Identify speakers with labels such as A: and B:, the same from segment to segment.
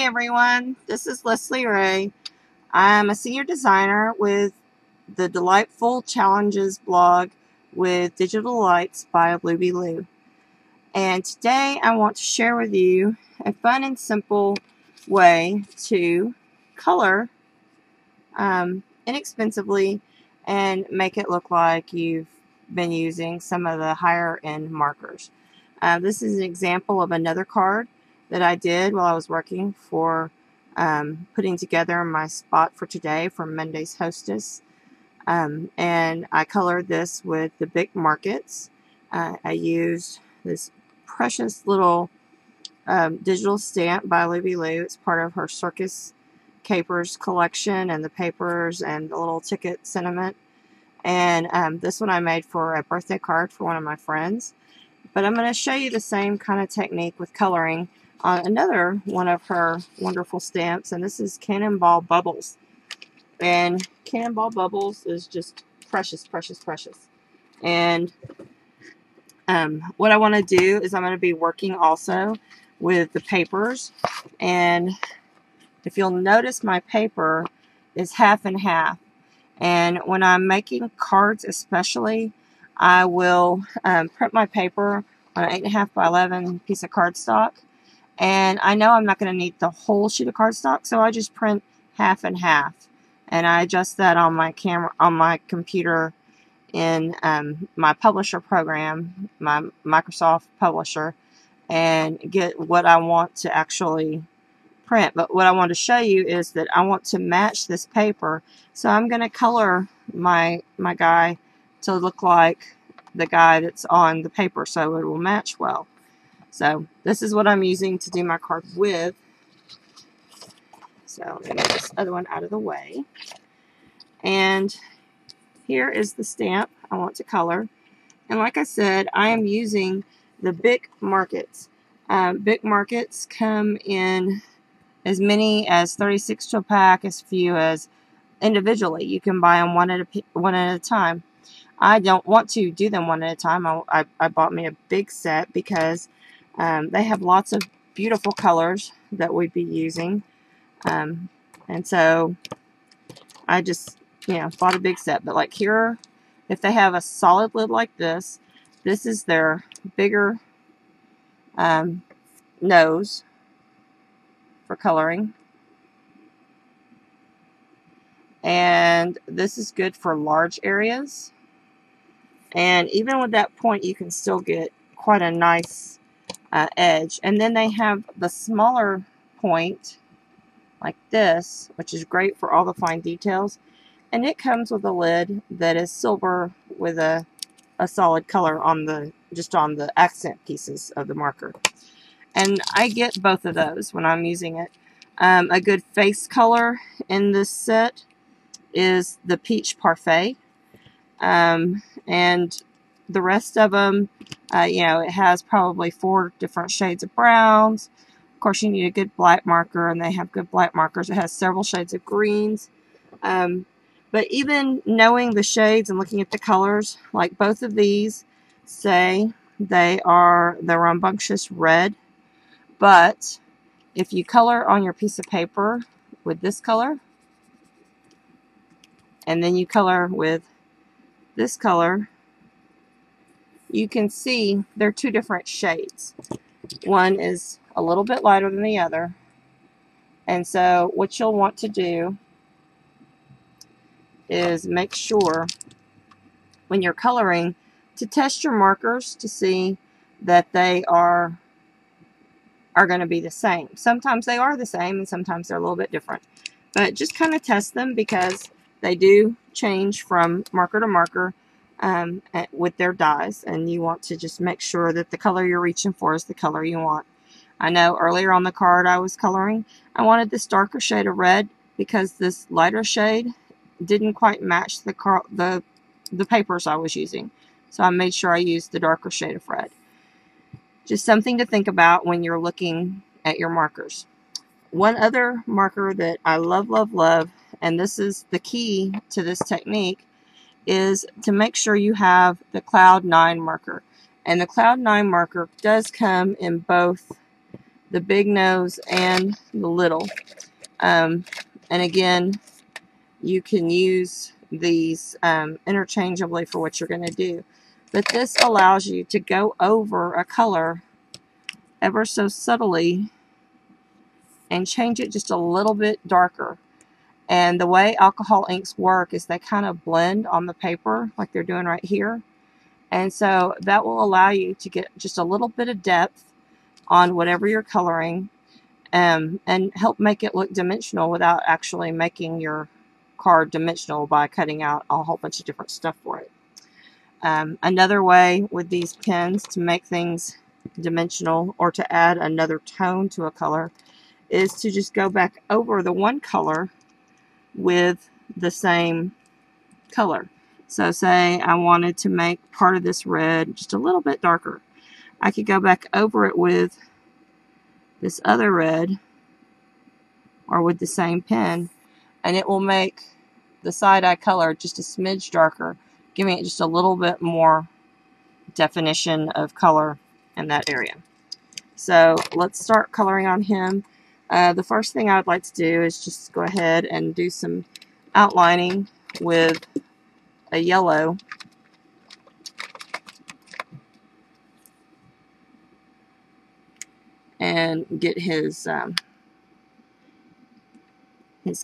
A: Hey everyone, this is Leslie Ray. I'm a senior designer with the Delightful Challenges blog with Digital Lights by LoubyLoo. And today I want to share with you a fun and simple way to color inexpensively and make it look like you've been using some of the higher end markers. This is an example of another card that I did while I was working for putting together my spot for today for Monday's Hostess. And I colored this with the Bic markets. I used this precious little digital stamp by LoubyLoo. It's part of her Circus Capers collection, and the papers and the little ticket sentiment. And this one I made for a birthday card for one of my friends. But I'm going to show you the same kind of technique with coloring on another one of her wonderful stamps, and this is Cannonball Bubbles. And Cannonball Bubbles is just precious, precious, precious. And what I want to do is I'm going to be working also with the papers. And if you'll notice, my paper is half and half. And when I'm making cards especially, I will print my paper on an 8.5 by 11 piece of cardstock. And I know I'm not going to need the whole sheet of cardstock, so I just print half and half. And I adjust that on my computer in my publisher program, my Microsoft Publisher, and get what I want to actually print. But what I want to show you is that I want to match this paper, so I'm going to color my guy to look like the guy that's on the paper so it will match well. So this is what I'm using to do my card with. So let me get this other one out of the way. And here is the stamp I want to color. And like I said, I am using the Bic markets. Bic markets come in as many as 36 to a pack, as few as individually. You can buy them one at a time. I don't want to do them one at a time. I bought me a big set because they have lots of beautiful colors that we'd be using. And so I just, bought a big set. But like here, if they have a solid lid like this, this is their bigger nose for coloring. And this is good for large areas. And even with that point, you can still get quite a nice edge. And then they have the smaller point like this, which is great for all the fine details. And it comes with a lid that is silver with a solid color on the accent pieces of the marker. And I get both of those when I'm using it. A good face color in this set is the Peach Parfait. And the rest of them, it has probably 4 different shades of browns. Of course, you need a good black marker, and they have good black markers. It has several shades of greens. But even knowing the shades and looking at the colors, like both of these say they are the rambunctious red. But if you color on your piece of paper with this color, and then you color with this color, you can see they're 2 different shades. One is a little bit lighter than the other. And so what you'll want to do is make sure when you're coloring to test your markers to see that they are going to be the same. Sometimes they are the same, and sometimes they're a little bit different. But just kind of test them, because they do change from marker to marker with their dyes, and you want to just make sure that the color you're reaching for is the color you want. I know earlier on the card I was coloring, I wanted this darker shade of red because this lighter shade didn't quite match the papers I was using. So I made sure I used the darker shade of red. Just something to think about when you're looking at your markers. One other marker that I love, love, love, and this is the key to this technique, is to make sure you have the Cloud 9 marker. And the Cloud 9 marker does come in both the big nose and the little. And again, you can use these interchangeably for what you're going to do. But this allows you to go over a color ever so subtly and change it just a little bit darker. And the way alcohol inks work is they kind of blend on the paper like they're doing right here. And so that will allow you to get just a little bit of depth on whatever you're coloring, and help make it look dimensional without actually making your card dimensional by cutting out a whole bunch of different stuff for it. Another way with these pens to make things dimensional or to add another tone to a color is to just go back over the one color with the same color. So say I wanted to make part of this red just a little bit darker. I could go back over it with this other red or with the same pen, and it will make the side-eye color just a smidge darker, giving it just a little bit more definition of color in that area. So let's start coloring on him. The first thing I would like to do is just go ahead and do some outlining with a yellow. And get his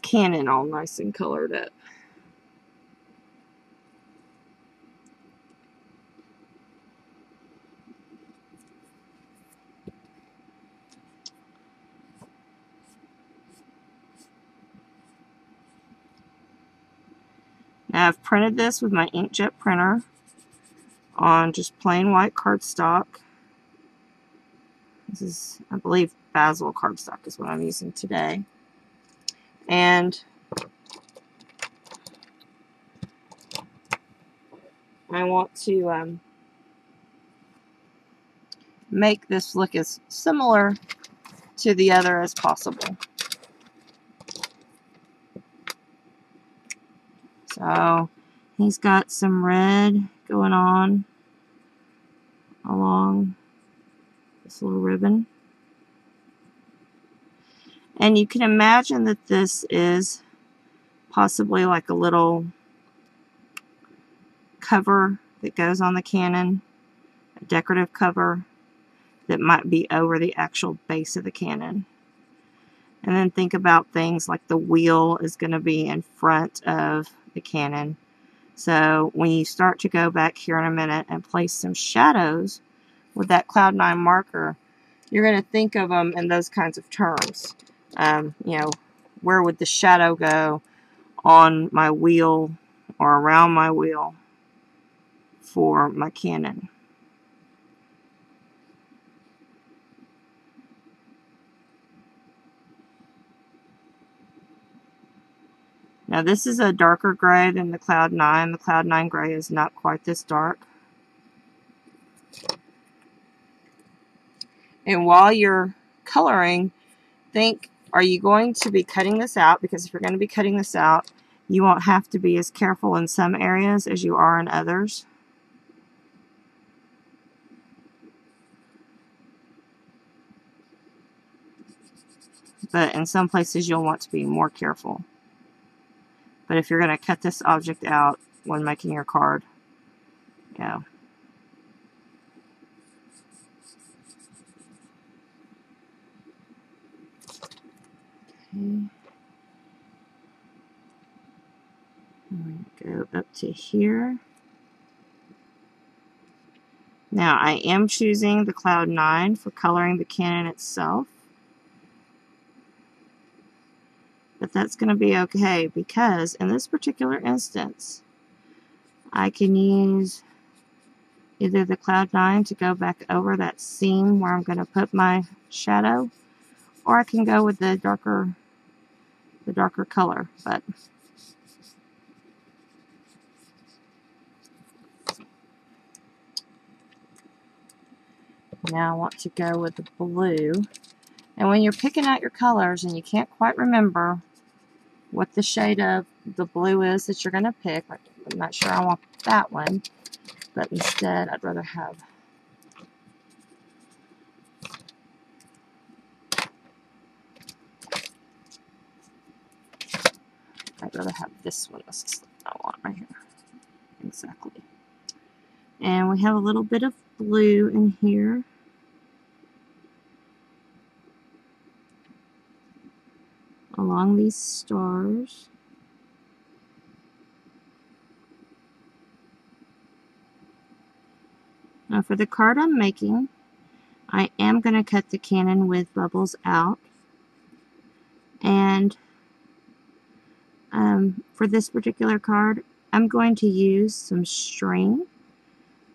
A: cannon all nice and colored up. Now I've printed this with my inkjet printer on just plain white cardstock. This is, I believe, Basil cardstock is what I'm using today. And I want to make this look as similar to the other as possible. So he's got some red going on along this little ribbon. And you can imagine that this is possibly like a little cover that goes on the cannon, a decorative cover that might be over the actual base of the cannon. And then think about things like the wheel is going to be in front of the cannon. So when you start to go back here in a minute and place some shadows with that Cloud 9 marker, you're going to think of them in those kinds of terms. You know, where would the shadow go on my wheel or around my wheel for my cannon? Now this is a darker gray than the Cloud 9. The Cloud 9 gray is not quite this dark. And while you're coloring, think, are you going to be cutting this out? Because if you're going to be cutting this out, you won't have to be as careful in some areas as you are in others. But in some places you'll want to be more careful. But if you're going to cut this object out when making your card, yeah. Okay. I'm going to go up to here. Now I am choosing the Cloud 9 for coloring the cannon itself. But that's going to be okay because in this particular instance, I can use either the Cloud 9 to go back over that seam where I'm going to put my shadow, or I can go with the darker color. But now I want to go with the blue. And when you're picking out your colors and you can't quite remember what the shade of the blue is that you're going to pick, like, I'm not sure I want that one, but instead I'd rather have I'd rather have this one. This is what I want right here. Exactly. And we have a little bit of blue in here. Along these stars. Now for the card I'm making, I am going to cut the cannon with bubbles out. And for this particular card, I'm going to use some string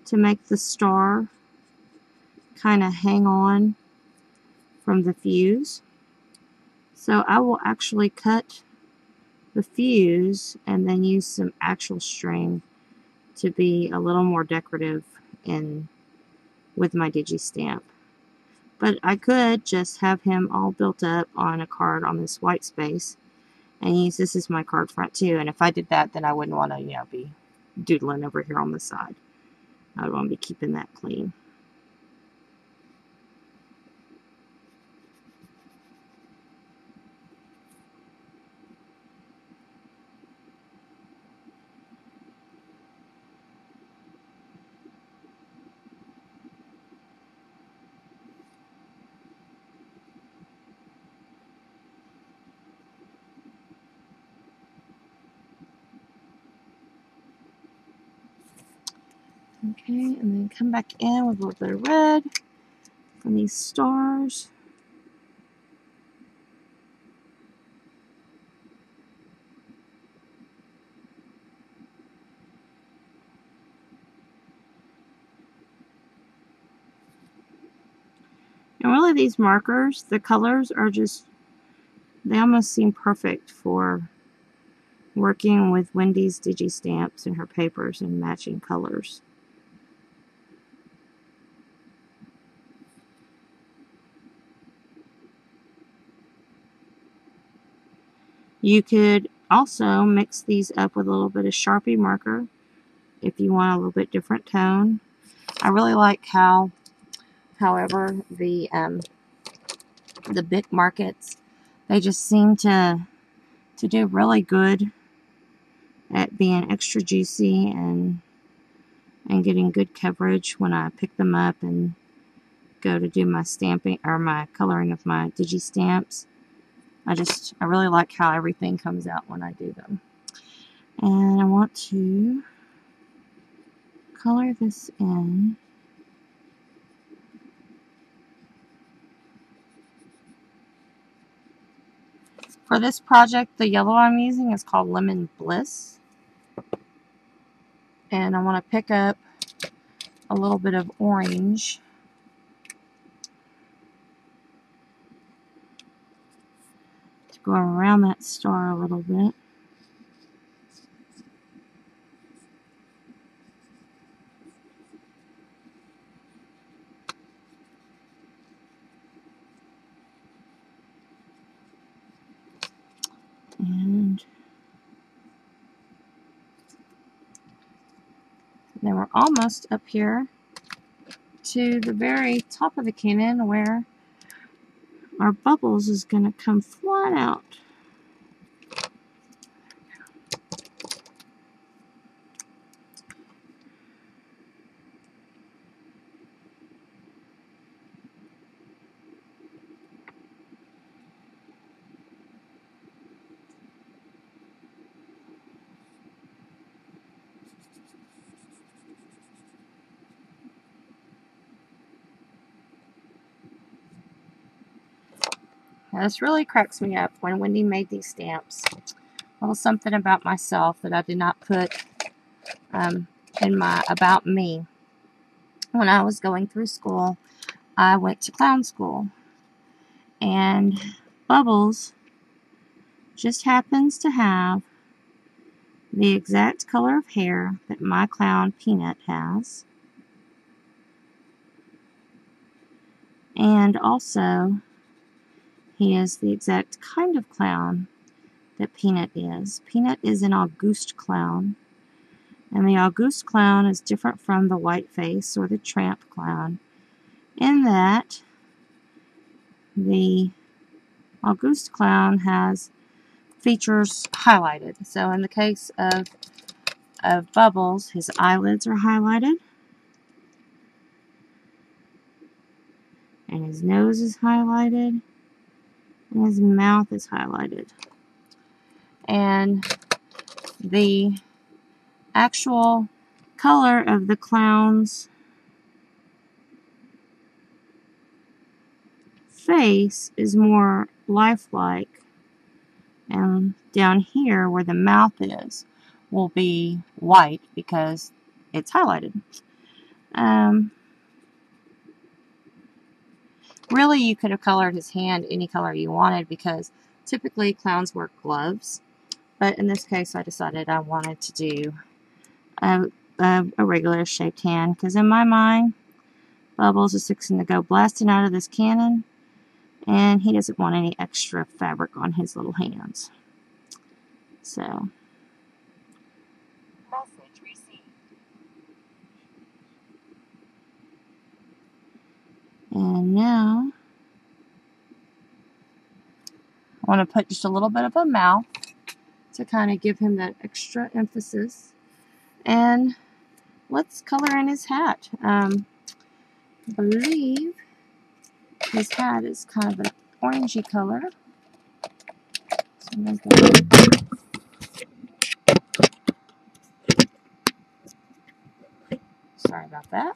A: to make the star kind of hang on from the fuse. So I will actually cut the fuse and then use some actual string to be a little more decorative with my DigiStamp. But I could just have him all built up on a card on this white space and use this as my card front too. And if I did that, then I wouldn't want to, be doodling over here on the side. I would want to be keeping that clean. Okay, and then come back in with a little bit of red from these stars. And really these markers, the colors are just, they almost seem perfect for working with Wendy's DigiStamps and her papers and matching colors. You could also mix these up with a little bit of Sharpie marker if you want a little bit different tone. I really like how, however, the big markets, they just seem to do really good at being extra juicy and getting good coverage when I pick them up and go to do my stamping or my coloring of my DigiStamps. I really like how everything comes out when I do them. And I want to color this in. For this project, the yellow I'm using is called Lemon Bliss. And I want to pick up a little bit of orange. To go around that star a little bit. And then we're almost up here to the very top of the cannon where our bubbles is going to come flying out. Now, this really cracks me up when Wendy made these stamps. A little something about myself that I did not put in my About Me. When I was going through school, I went to clown school. And Bubbles just happens to have the exact color of hair that my clown Peanut has. And also, he is the exact kind of clown that Peanut is. Peanut is an Auguste clown. And the Auguste clown is different from the white face or the tramp clown in that the Auguste clown has features highlighted. So in the case of Bubbles, his eyelids are highlighted, and his nose is highlighted, and his mouth is highlighted. And the actual color of the clown's face is more lifelike, and down here where the mouth is will be white because it's highlighted. Really, you could have colored his hand any color you wanted because typically clowns wear gloves, but in this case I decided I wanted to do a regular shaped hand because in my mind Bubbles is fixing to go blasting out of this cannon, and he doesn't want any extra fabric on his little hands. So, message received. And now I want to put just a little bit of a mouth to kind of give him that extra emphasis. And let's color in his hat. I believe his hat is kind of an orangey color. So I'm going to go. Sorry about that.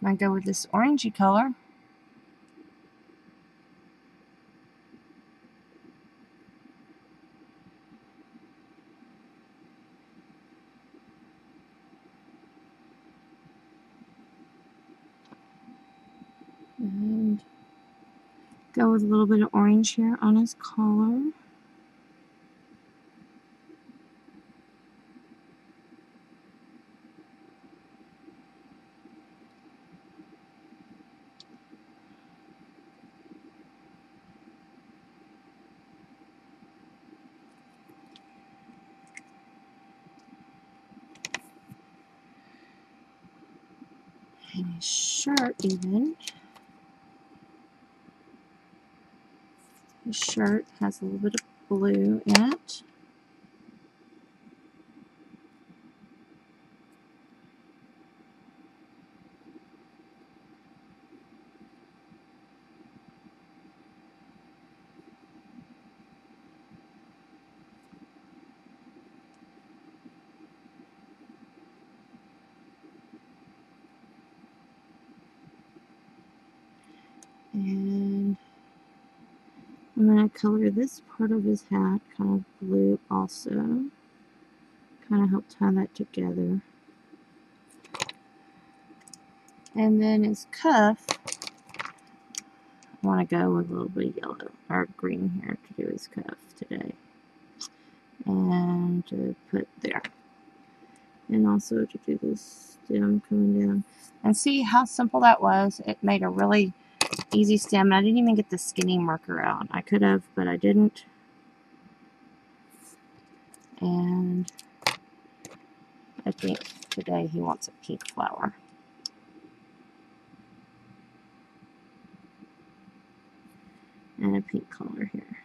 A: I'm going to go with this orangey color. And go with a little bit of orange here on his collar. And his shirt even. His shirt has a little bit of blue in it. And I'm going to color this part of his hat kind of blue also. Kind of help tie that together. And then his cuff, I want to go with a little bit of yellow or green here to do his cuff today. And to put there. And also to do this stem coming down. And see how simple that was? It made a really easy stem. And I didn't even get the skinny marker out. I could have, but I didn't. And I think today he wants a pink flower. And a pink color here.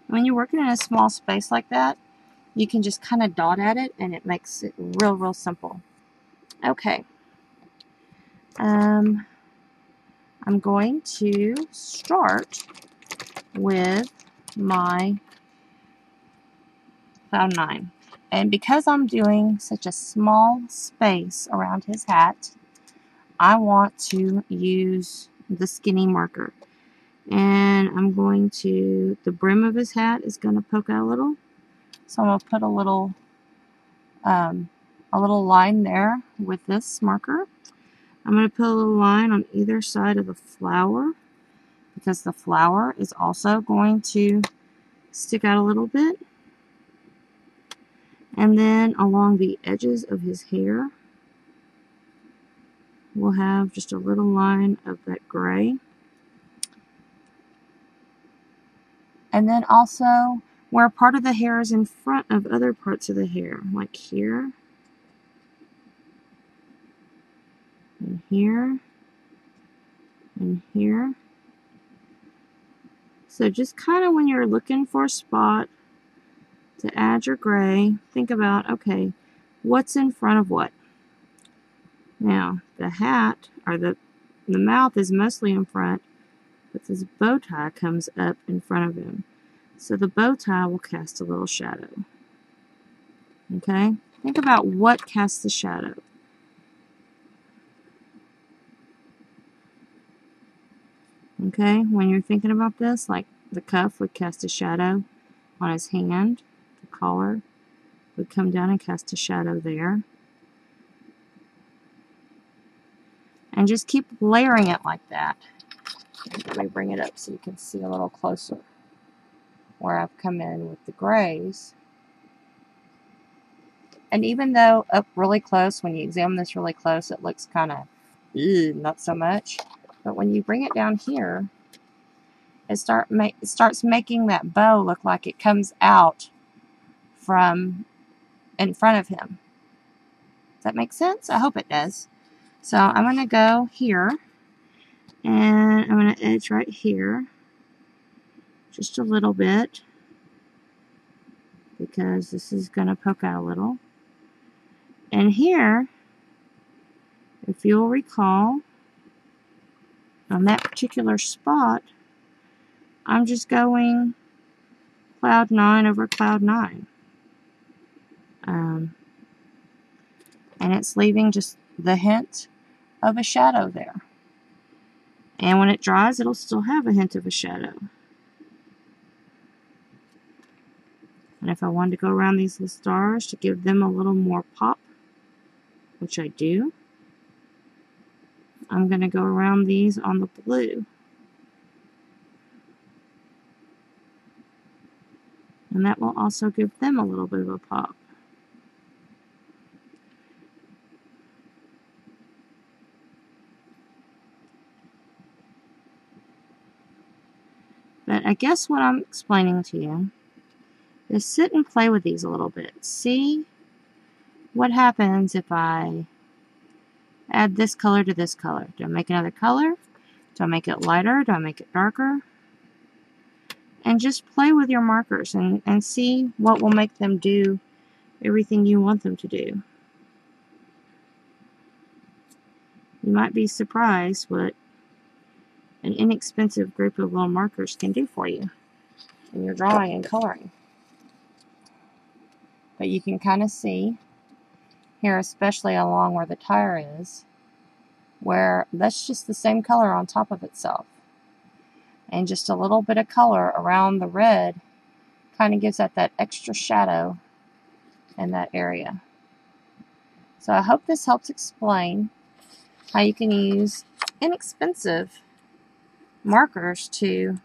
A: When you're working in a small space like that, you can just kind of dot at it and it makes it real simple. Okay. I'm going to start with my Cloud 9. And because I'm doing such a small space around his hat, I want to use the skinny marker. And I'm going to, the brim of his hat is going to poke out a little. So I'm going to put a little line there with this marker. I'm going to put a little line on either side of the flower because the flower is also going to stick out a little bit. And then along the edges of his hair, we'll have just a little line of that gray. And then also where part of the hair is in front of other parts of the hair, like here, and here, and here. So just kind of when you're looking for a spot to add your gray, think about, okay, what's in front of what? Now, the hat, or the mouth is mostly in front, but this bow tie comes up in front of him. So the bow tie will cast a little shadow. Okay? Think about what casts the shadow. Okay? When you're thinking about this, like the cuff would cast a shadow on his hand, the collar would come down and cast a shadow there. And just keep layering it like that. Let me bring it up so you can see a little closer where I've come in with the grays. And even though up really close, when you examine this really close, it looks kind of not so much. But when you bring it down here, it starts making that bow look like it comes out from in front of him. Does that make sense? I hope it does. So I'm going to go here, and I'm going to edge right here, just a little bit, because this is going to poke out a little. And here, if you'll recall, on that particular spot, I'm just going cloud 9 over cloud 9. And it's leaving just the hint of a shadow there. And when it dries, it'll still have a hint of a shadow. And if I wanted to go around these little stars to give them a little more pop, which I do, I'm going to go around these on the blue. And that will also give them a little bit of a pop. But I guess what I'm explaining to you is sit and play with these a little bit. See what happens if I add this color to this color. Do I make another color? Do I make it lighter? Do I make it darker? And just play with your markers and see what will make them do everything you want them to do. You might be surprised what an inexpensive group of little markers can do for you when you're drawing and coloring. But you can kind of see here, especially along where the tire is, where that's just the same color on top of itself. And just a little bit of color around the red kind of gives that extra shadow in that area. So I hope this helps explain how you can use inexpensive markers to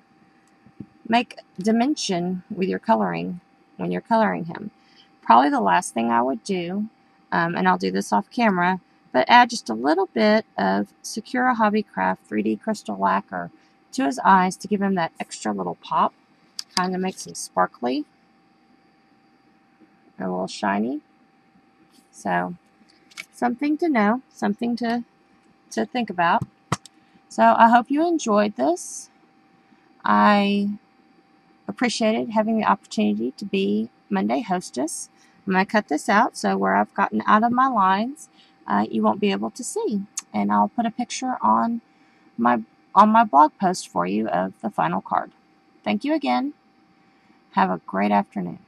A: make dimension with your coloring when you're coloring him. Probably the last thing I would do, and I'll do this off camera, but add just a little bit of Sakura Hobbycraft 3D Crystal Lacquer to his eyes to give him that extra little pop. Kind of makes him sparkly, a little shiny. So something to know, something to think about. So I hope you enjoyed this. I appreciated having the opportunity to be Monday hostess. I'm going to cut this out so where I've gotten out of my lines, you won't be able to see. And I'll put a picture on my blog post for you of the final card. Thank you again. Have a great afternoon.